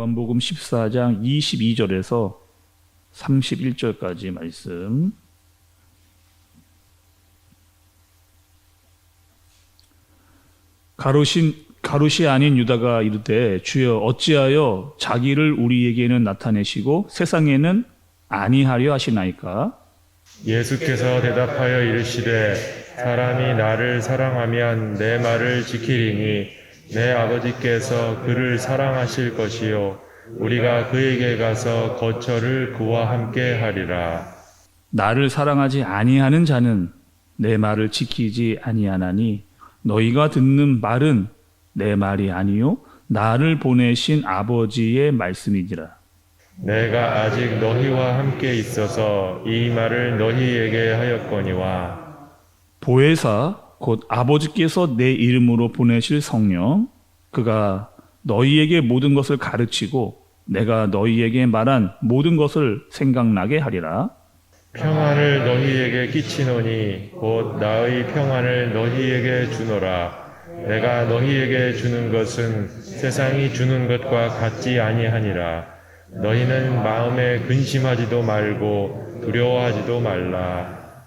요한복음 14장 22절에서 31절까지 말씀. 가롯이 아닌 유다가 이르되 주여 어찌하여 자기를 우리에게는 나타내시고 세상에는 아니하려 하시나이까? 예수께서 대답하여 이르시되 사람이 나를 사랑하면 내 말을 지키리니 내 아버지께서 그를 사랑하실 것이요 우리가 그에게 가서 거처를 그와 함께 하리라. 나를 사랑하지 아니하는 자는 내 말을 지키지 아니하나니 너희가 듣는 말은 내 말이 아니요 나를 보내신 아버지의 말씀이니라. 내가 아직 너희와 함께 있어서 이 말을 너희에게 하였거니와 보혜사 곧 아버지께서 내 이름으로 보내실 성령 그가 너희에게 모든 것을 가르치고 내가 너희에게 말한 모든 것을 생각나게 하리라. 평안을 너희에게 끼치노니 곧 나의 평안을 너희에게 주노라. 내가 너희에게 주는 것은 세상이 주는 것과 같지 아니하니라. 너희는 마음에 근심하지도 말고 두려워하지도 말라.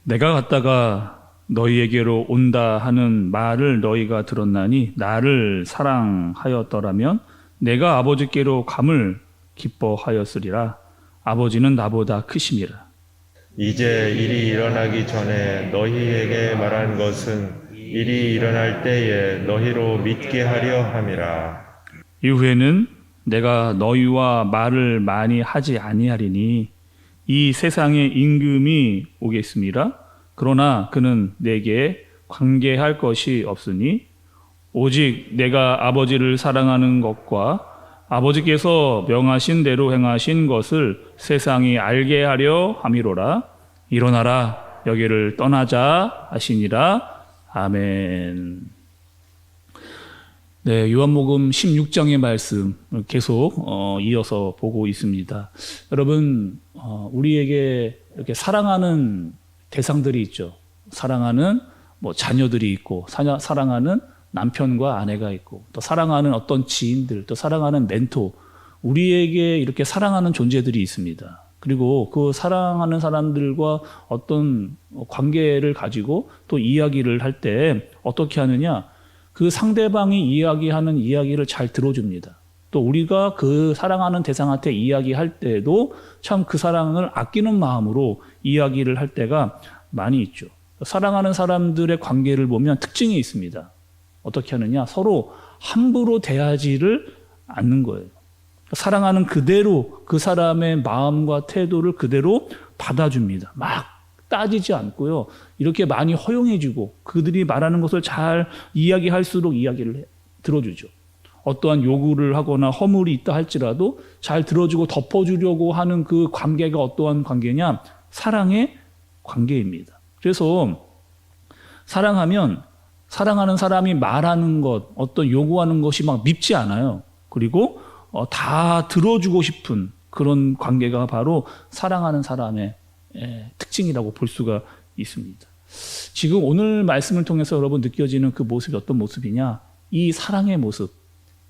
내가 갔다가 너희에게로 온다 하는 말을 너희가 들었나니 나를 사랑하였더라면 내가 아버지께로 감을 기뻐하였으리라. 아버지는 나보다 크심이라. 이제 일이 일어나기 전에 너희에게 말한 것은 일이 일어날 때에 너희로 믿게 하려 함이라. 이후에는 내가 너희와 말을 많이 하지 아니하리니 이 세상의 임금이 오겠습니다. 그러나 그는 내게 관계할 것이 없으니 오직 내가 아버지를 사랑하는 것과 아버지께서 명하신 대로 행하신 것을 세상이 알게 하려 함이로라. 일어나라 여기를 떠나자 하시니라. 아멘. 네, 요한복음 16장의 말씀 계속 이어서 보고 있습니다. 여러분, 우리에게 이렇게 사랑하는 대상들이 있죠. 사랑하는 자녀들이 있고, 사랑하는 남편과 아내가 있고, 또 사랑하는 어떤 지인들, 또 사랑하는 멘토, 우리에게 이렇게 사랑하는 존재들이 있습니다. 그리고 그 사랑하는 사람들과 어떤 관계를 가지고 또 이야기를 할 때 어떻게 하느냐? 그 상대방이 이야기하는 이야기를 잘 들어줍니다. 또 우리가 그 사랑하는 대상한테 이야기할 때도 참 그 사랑을 아끼는 마음으로 이야기를 할 때가 많이 있죠. 사랑하는 사람들의 관계를 보면 특징이 있습니다. 어떻게 하느냐? 서로 함부로 대하지를 않는 거예요. 사랑하는 그대로 그 사람의 마음과 태도를 그대로 받아줍니다. 막 따지지 않고요. 이렇게 많이 허용해주고 그들이 말하는 것을 잘 이야기할수록 이야기를 들어주죠. 어떠한 요구를 하거나 허물이 있다 할지라도 잘 들어주고 덮어주려고 하는 그 관계가 어떠한 관계냐? 사랑의 관계입니다. 그래서 사랑하면 사랑하는 사람이 말하는 것, 어떤 요구하는 것이 막 밉지 않아요. 그리고 다 들어주고 싶은 그런 관계가 바로 사랑하는 사람의 특징이라고 볼 수가 있습니다. 지금 오늘 말씀을 통해서 여러분 느껴지는 그 모습이 어떤 모습이냐? 이 사랑의 모습,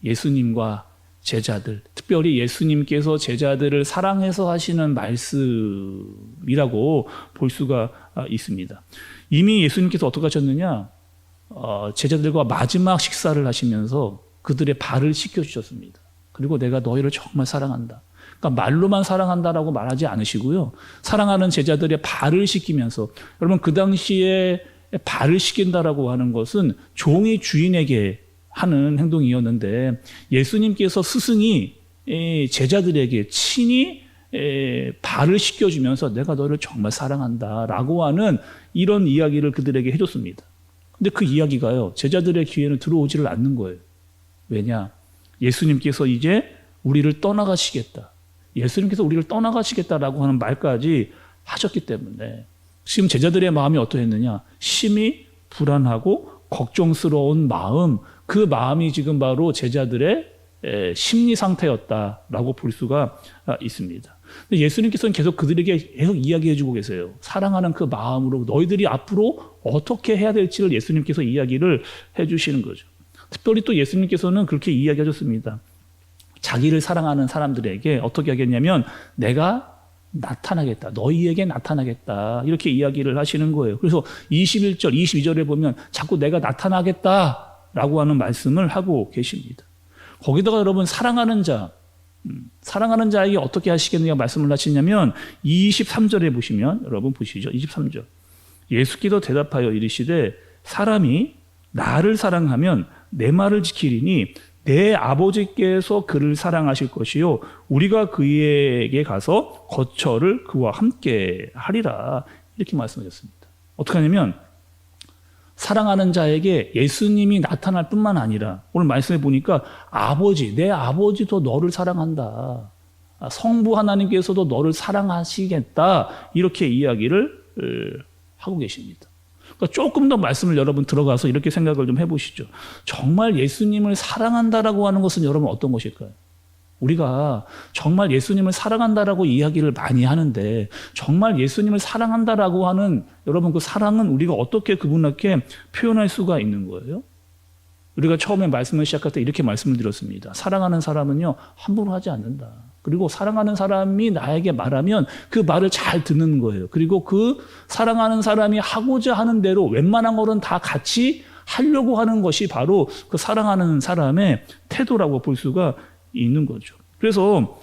예수님과 제자들, 특별히 예수님께서 제자들을 사랑해서 하시는 말씀이라고 볼 수가 있습니다. 이미 예수님께서 어떻게 하셨느냐? 제자들과 마지막 식사를 하시면서 그들의 발을 씻겨주셨습니다. 그리고 내가 너희를 정말 사랑한다. 그러니까 말로만 사랑한다라고 말하지 않으시고요. 사랑하는 제자들의 발을 씻기면서, 여러분 그 당시에 발을 씻긴다라고 하는 것은 종이 주인에게 하는 행동이었는데 예수님께서 스승이 제자들에게 친히 발을 씻겨주면서 내가 너를 정말 사랑한다라고 하는 이런 이야기를 그들에게 해줬습니다. 근데 그 이야기가요, 제자들의 귀에는 들어오지를 않는 거예요. 왜냐? 예수님께서 이제 우리를 떠나가시겠다. 예수님께서 우리를 떠나가시겠다라고 하는 말까지 하셨기 때문에 지금 제자들의 마음이 어떠했느냐? 심히 불안하고 걱정스러운 마음, 그 마음이 지금 바로 제자들의 심리 상태였다라고 볼 수가 있습니다. 근데 예수님께서는 계속 그들에게 계속 이야기해주고 계세요. 사랑하는 그 마음으로 너희들이 앞으로 어떻게 해야 될지를 예수님께서 이야기를 해주시는 거죠. 특별히 또 예수님께서는 그렇게 이야기하셨습니다. 자기를 사랑하는 사람들에게 어떻게 하겠냐면 내가 나타나겠다. 너희에게 나타나겠다. 이렇게 이야기를 하시는 거예요. 그래서 21절, 22절에 보면 자꾸 내가 나타나겠다라고 하는 말씀을 하고 계십니다. 거기다가 여러분 사랑하는 자에게 어떻게 하시겠느냐 말씀을 하시냐면 23절에 보시면 여러분 보시죠. 23절. 예수께서 대답하여 이르시되 사람이 나를 사랑하면 내 말을 지키리니 내 아버지께서 그를 사랑하실 것이요 우리가 그에게 가서 거처를 그와 함께 하리라 이렇게 말씀하셨습니다. 어떻게 하냐면 사랑하는 자에게 예수님이 나타날 뿐만 아니라 오늘 말씀해 보니까 내 아버지도 너를 사랑한다. 성부 하나님께서도 너를 사랑하시겠다 이렇게 이야기를 하고 계십니다. 그러니까 조금 더 말씀을 여러분 들어가서 이렇게 생각을 좀 해보시죠. 정말 예수님을 사랑한다라고 하는 것은 여러분 어떤 것일까요? 우리가 정말 예수님을 사랑한다라고 이야기를 많이 하는데 정말 예수님을 사랑한다라고 하는 여러분 그 사랑은 우리가 어떻게 그분께 표현할 수가 있는 거예요? 우리가 처음에 말씀을 시작할 때 이렇게 말씀을 드렸습니다. 사랑하는 사람은요 함부로 하지 않는다. 그리고 사랑하는 사람이 나에게 말하면 그 말을 잘 듣는 거예요. 그리고 그 사랑하는 사람이 하고자 하는 대로 웬만한 거는 다 같이 하려고 하는 것이 바로 그 사랑하는 사람의 태도라고 볼 수가 있는 거죠. 그래서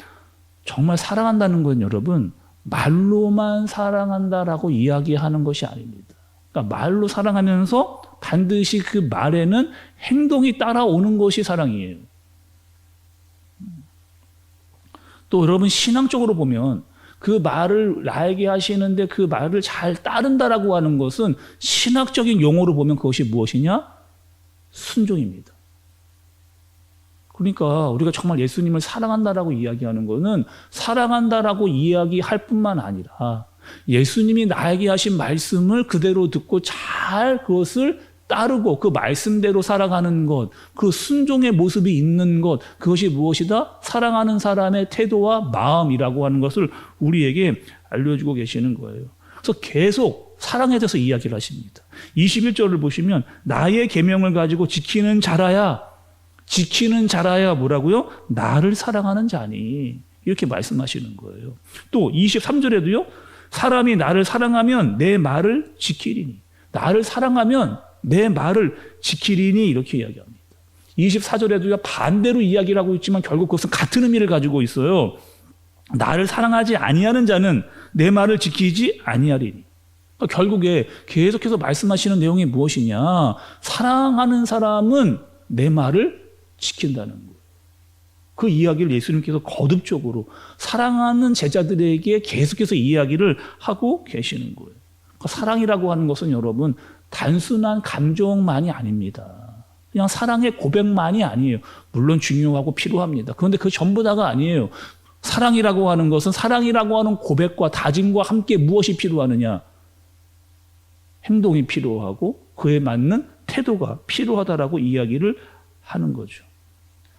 정말 사랑한다는 건 여러분 말로만 사랑한다라고 이야기하는 것이 아닙니다. 그러니까 말로 사랑하면서 반드시 그 말에는 행동이 따라오는 것이 사랑이에요. 또 여러분 신앙적으로 보면 그 말을 나에게 하시는데 그 말을 잘 따른다라고 하는 것은 신학적인 용어로 보면 그것이 무엇이냐? 순종입니다. 그러니까 우리가 정말 예수님을 사랑한다라고 이야기하는 것은 사랑한다라고 이야기할 뿐만 아니라 예수님이 나에게 하신 말씀을 그대로 듣고 잘 그것을 따르고 그 말씀대로 살아가는 것, 그 순종의 모습이 있는 것, 그것이 무엇이다? 사랑하는 사람의 태도와 마음이라고 하는 것을 우리에게 알려주고 계시는 거예요. 그래서 계속 사랑에 대해서 이야기를 하십니다. 21절을 보시면 나의 계명을 가지고 지키는 자라야 뭐라고요? 나를 사랑하는 자니 이렇게 말씀하시는 거예요. 또 23절에도요. 사람이 나를 사랑하면 내 말을 지키리니 나를 사랑하면 내 말을 지키리니 이렇게 이야기합니다. 24절에도요. 반대로 이야기를 하고 있지만 결국 그것은 같은 의미를 가지고 있어요. 나를 사랑하지 아니하는 자는 내 말을 지키지 아니하리니. 그러니까 결국에 계속해서 말씀하시는 내용이 무엇이냐. 사랑하는 사람은 내 말을 지킨다는 거예요. 그 이야기를 예수님께서 거듭적으로 사랑하는 제자들에게 계속해서 이야기를 하고 계시는 거예요. 그러니까 사랑이라고 하는 것은 여러분 단순한 감정만이 아닙니다. 그냥 사랑의 고백만이 아니에요. 물론 중요하고 필요합니다. 그런데 그 전부 다가 아니에요. 사랑이라고 하는 것은 사랑이라고 하는 고백과 다짐과 함께 무엇이 필요하느냐? 행동이 필요하고 그에 맞는 태도가 필요하다라고 이야기를 하는 거죠.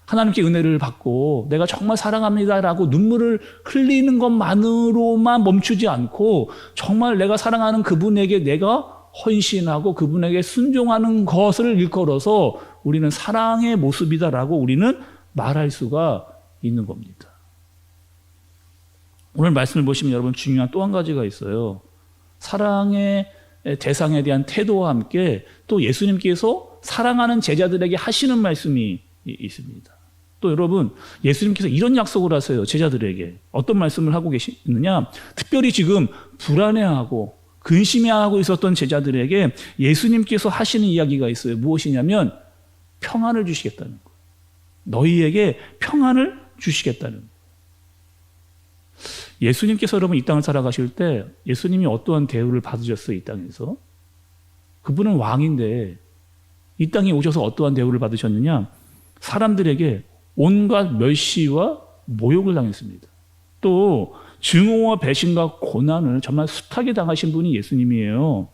하나님께 은혜를 받고 내가 정말 사랑합니다라고 눈물을 흘리는 것만으로만 멈추지 않고 정말 내가 사랑하는 그분에게 내가 헌신하고 그분에게 순종하는 것을 일컬어서 우리는 사랑의 모습이다라고 우리는 말할 수가 있는 겁니다. 오늘 말씀을 보시면 여러분 중요한 또 한 가지가 있어요. 사랑의 대상에 대한 태도와 함께 또 예수님께서 사랑하는 제자들에게 하시는 말씀이 있습니다. 또 여러분 예수님께서 이런 약속을 하세요. 제자들에게 어떤 말씀을 하고 계시느냐. 특별히 지금 불안해하고 근심해하고 있었던 제자들에게 예수님께서 하시는 이야기가 있어요. 무엇이냐면 평안을 주시겠다는 거예요. 너희에게 평안을 주시겠다는 거예요. 예수님께서 여러분 이 땅을 살아가실 때 예수님이 어떠한 대우를 받으셨어요? 이 땅에서. 그분은 왕인데 이 땅에 오셔서 어떠한 대우를 받으셨느냐. 사람들에게 온갖 멸시와 모욕을 당했습니다. 또 증오와 배신과 고난을 정말 숱하게 당하신 분이 예수님이에요.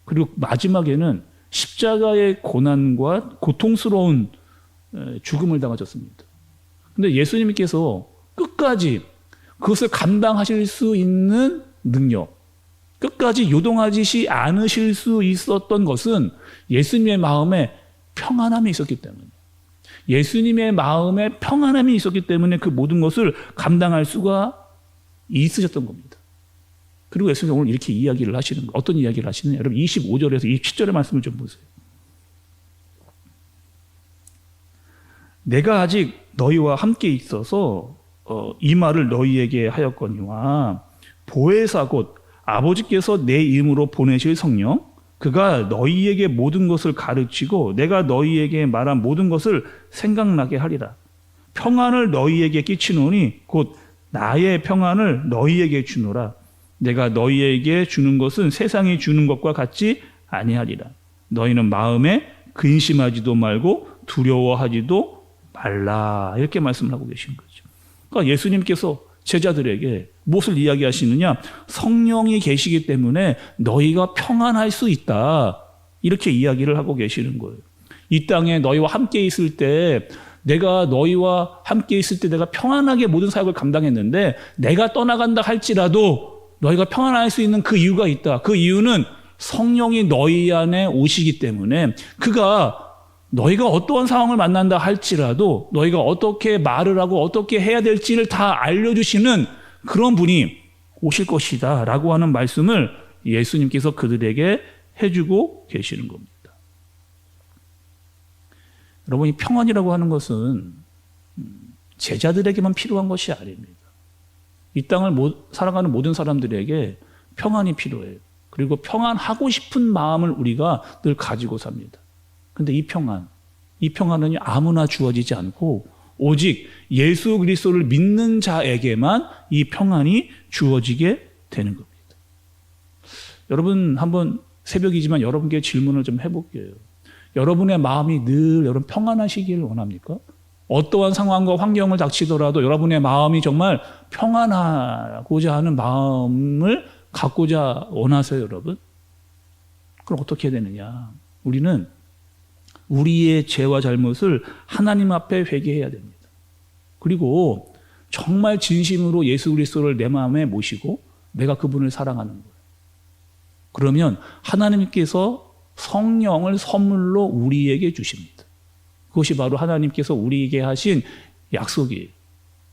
그리고 마지막에는 십자가의 고난과 고통스러운 죽음을 당하셨습니다. 그런데 예수님께서 끝까지 그것을 감당하실 수 있는 능력, 끝까지 요동하지 않으실 수 있었던 것은 예수님의 마음에 평안함이 있었기 때문에 예수님의 마음에 평안함이 있었기 때문에 그 모든 것을 감당할 수가 있으셨던 겁니다. 그리고 예수님이 오늘 이렇게 이야기를 하시는 거예요. 어떤 이야기를 하시느냐? 여러분 25절에서 27절의 말씀을 좀 보세요. 내가 아직 너희와 함께 있어서 이 말을 너희에게 하였거니와 보혜사 곧 아버지께서 내 이름으로 보내실 성령 그가 너희에게 모든 것을 가르치고 내가 너희에게 말한 모든 것을 생각나게 하리라. 평안을 너희에게 끼치노니 곧 나의 평안을 너희에게 주노라. 내가 너희에게 주는 것은 세상이 주는 것과 같지 아니하리라. 너희는 마음에 근심하지도 말고 두려워하지도 말라. 이렇게 말씀을 하고 계신 거죠. 그러니까 예수님께서 제자들에게 무엇을 이야기하시느냐? 성령이 계시기 때문에 너희가 평안할 수 있다. 이렇게 이야기를 하고 계시는 거예요. 이 땅에 너희와 함께 있을 때 내가 너희와 함께 있을 때 내가 평안하게 모든 사역을 감당했는데 내가 떠나간다 할지라도 너희가 평안할 수 있는 그 이유가 있다. 그 이유는 성령이 너희 안에 오시기 때문에 그가 너희가 어떠한 상황을 만난다 할지라도 너희가 어떻게 말을 하고 어떻게 해야 될지를 다 알려주시는 그런 분이 오실 것이다 라고 하는 말씀을 예수님께서 그들에게 해주고 계시는 겁니다. 여러분, 이 평안이라고 하는 것은 제자들에게만 필요한 것이 아닙니다. 이 땅을 살아가는 모든 사람들에게 평안이 필요해요. 그리고 평안하고 싶은 마음을 우리가 늘 가지고 삽니다. 근데 이 평안은 아무나 주어지지 않고 오직 예수 그리스도를 믿는 자에게만 이 평안이 주어지게 되는 겁니다. 여러분, 한번 새벽이지만 여러분께 질문을 좀 해볼게요. 여러분의 마음이 늘 여러분 평안하시기를 원합니까? 어떠한 상황과 환경을 닥치더라도 여러분의 마음이 정말 평안하고자 하는 마음을 갖고자 원하세요, 여러분? 그럼 어떻게 해야 되느냐? 우리는 우리의 죄와 잘못을 하나님 앞에 회개해야 됩니다. 그리고 정말 진심으로 예수 그리스도를 내 마음에 모시고 내가 그분을 사랑하는 거예요. 그러면 하나님께서 성령을 선물로 우리에게 주십니다. 그것이 바로 하나님께서 우리에게 하신 약속이에요.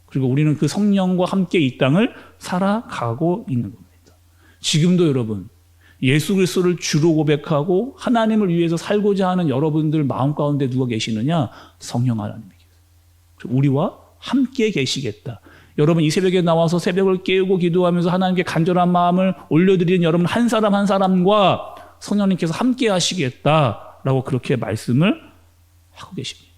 그리고 우리는 그 성령과 함께 이 땅을 살아가고 있는 겁니다. 지금도 여러분, 예수 그리스도를 주로 고백하고 하나님을 위해서 살고자 하는 여러분들 마음 가운데 누가 계시느냐? 성령 하나님이 계세요. 우리와 함께 계시겠다. 여러분, 이 새벽에 나와서 새벽을 깨우고 기도하면서 하나님께 간절한 마음을 올려드리는 여러분 한 사람 한 사람과 성령님께서 함께 하시겠다라고 그렇게 말씀을 하고 계십니다.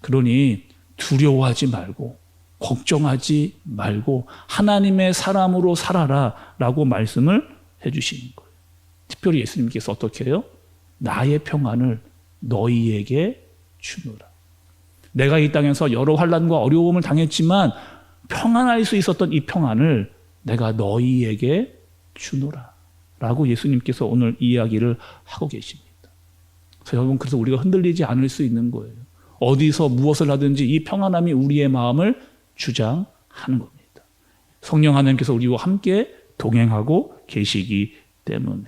그러니 두려워하지 말고 걱정하지 말고 하나님의 사람으로 살아라 라고 말씀을 해주시는 거예요. 특별히 예수님께서 어떻게 해요? 나의 평안을 너희에게 주노라. 내가 이 땅에서 여러 환난과 어려움을 당했지만 평안할 수 있었던 이 평안을 내가 너희에게 주노라 라고 예수님께서 오늘 이야기를 하고 계십니다. 여러분, 그래서 우리가 흔들리지 않을 수 있는 거예요. 어디서 무엇을 하든지 이 평안함이 우리의 마음을 주장하는 겁니다. 성령 하나님께서 우리와 함께 동행하고 계시기 때문에.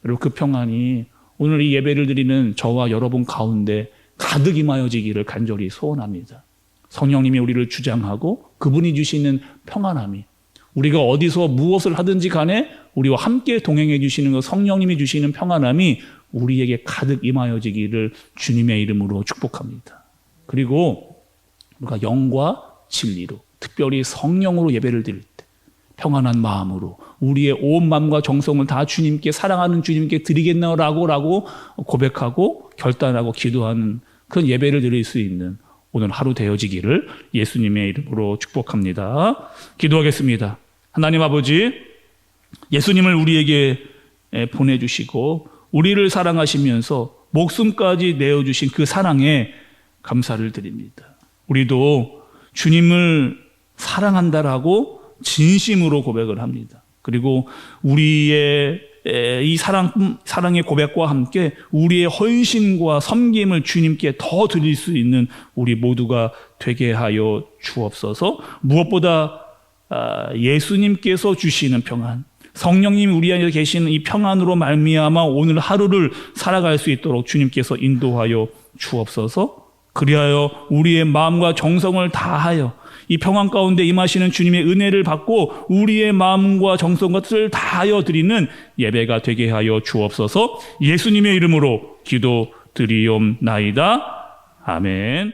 그리고 그 평안이 오늘 이 예배를 드리는 저와 여러분 가운데 가득 임하여지기를 간절히 소원합니다. 성령님이 우리를 주장하고 그분이 주시는 평안함이 우리가 어디서 무엇을 하든지 간에 우리와 함께 동행해 주시는 그 성령님이 주시는 평안함이 우리에게 가득 임하여지기를 주님의 이름으로 축복합니다. 그리고 우리가 영과 진리로 특별히 성령으로 예배를 드릴 때 평안한 마음으로 우리의 온 마음과 정성을 다 주님께 사랑하는 주님께 드리겠노라고 고백하고 결단하고 기도하는 그런 예배를 드릴 수 있는 오늘 하루 되어지기를 예수님의 이름으로 축복합니다. 기도하겠습니다. 하나님 아버지, 예수님을 우리에게 보내주시고 우리를 사랑하시면서 목숨까지 내어주신 그 사랑에 감사를 드립니다. 우리도 주님을 사랑한다라고 진심으로 고백을 합니다. 그리고 우리의 이 사랑의 고백과 함께 우리의 헌신과 섬김을 주님께 더 드릴 수 있는 우리 모두가 되게 하여 주옵소서. 무엇보다 예수님께서 주시는 평안, 성령님이 우리 안에 계시는 이 평안으로 말미암아 오늘 하루를 살아갈 수 있도록 주님께서 인도하여 주옵소서. 그리하여 우리의 마음과 정성을 다하여 이 평안 가운데 임하시는 주님의 은혜를 받고 우리의 마음과 정성과 뜻을 다하여 드리는 예배가 되게 하여 주옵소서. 예수님의 이름으로 기도드리옵나이다. 아멘.